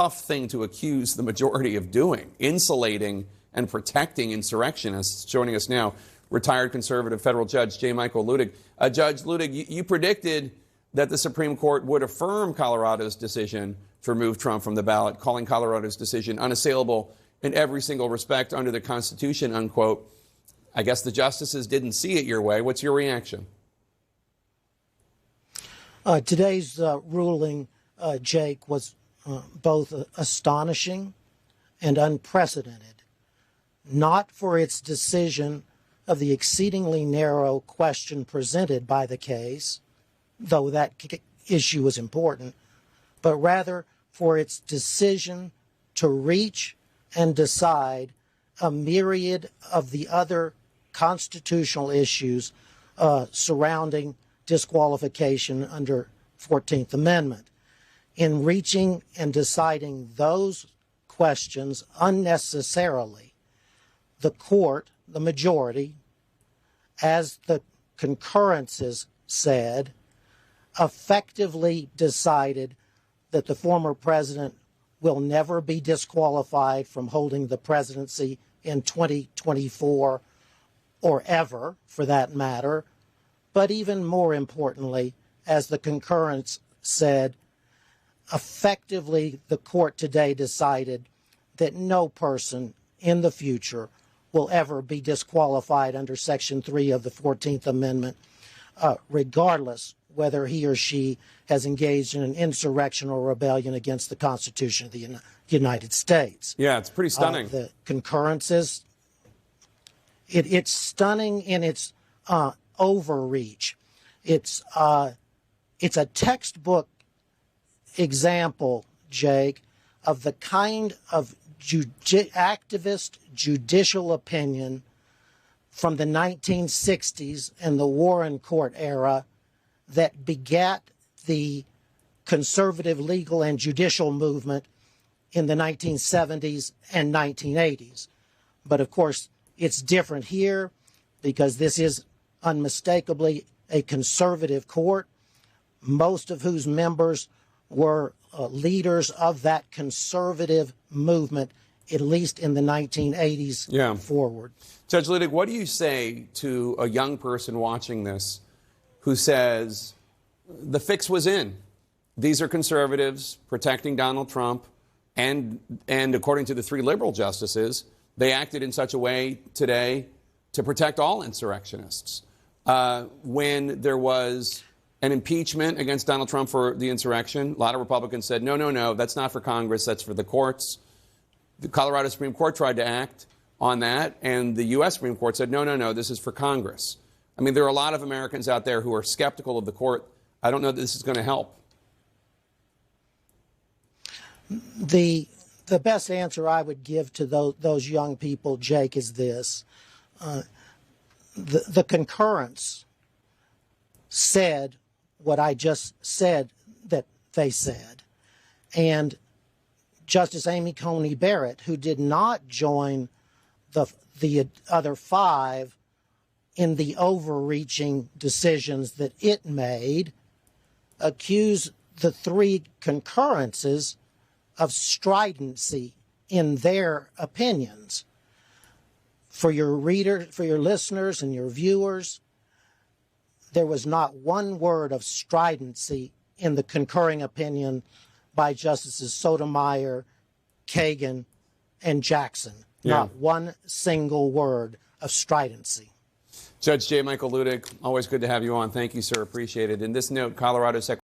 tough thing to accuse the majority of doing, insulating and protecting insurrectionists. Joining us now, retired conservative federal judge J. Michael Luttig. Judge Luttig, you predicted that the Supreme Court would affirm Colorado's decision to remove Trump from the ballot, calling Colorado's decision unassailable in every single respect under the Constitution, unquote. I guess the justices didn't see it your way. What's your reaction? Today's ruling, Jake, was both astonishing and unprecedented, not for its decision of the exceedingly narrow question presented by the case, though that issue was important, but rather for its decision to reach and decide a myriad of the other constitutional issues surrounding disqualification under 14th Amendment. In reaching and deciding those questions unnecessarily, the court, the majority, as the concurrences said, effectively decided that the former president will never be disqualified from holding the presidency in 2024 or ever, for that matter. But even more importantly, as the concurrence said, effectively the court today decided that no person in the future will ever be disqualified under Section 3 of the 14th Amendment, regardless whether he or she has engaged in an insurrection or rebellion against the Constitution of the United States. Yeah, it's pretty stunning. The concurrences, it's stunning in its overreach. It's a textbook example, Jake, of the kind of activist judicial opinion from the 1960s and the Warren Court era that begat the conservative legal and judicial movement in the 1970s and 1980s. But of course, it's different here because this is unmistakably a conservative court, most of whose members were leaders of that conservative movement, at least in the 1980s forward. Judge Luttig, what do you say to a young person watching this who says the fix was in? These are conservatives protecting Donald Trump, and according to the three liberal justices, they acted in such a way today to protect all insurrectionists. When there was an impeachment against Donald Trump for the insurrection, a lot of Republicans said, no, that's not for Congress, that's for the courts. The Colorado Supreme Court tried to act on that, and the U.S. Supreme Court said, no, this is for Congress. I mean, there are a lot of Americans out there who are skeptical of the court. I don't know that this is going to help. The best answer I would give to those young people, Jake, is this. The concurrence said what I just said that they said. And Justice Amy Coney Barrett, who did not join the other five in the overreaching decisions that it made, accused the three concurrences of stridency in their opinions. For your listeners and your viewers, there was not one word of stridency in the concurring opinion by Justices Sotomayor, Kagan, and Jackson. Not one single word of stridency. Judge J. Michael Luttig, always good to have you on. Thank you, sir. Appreciate it. In this note, Colorado Secretary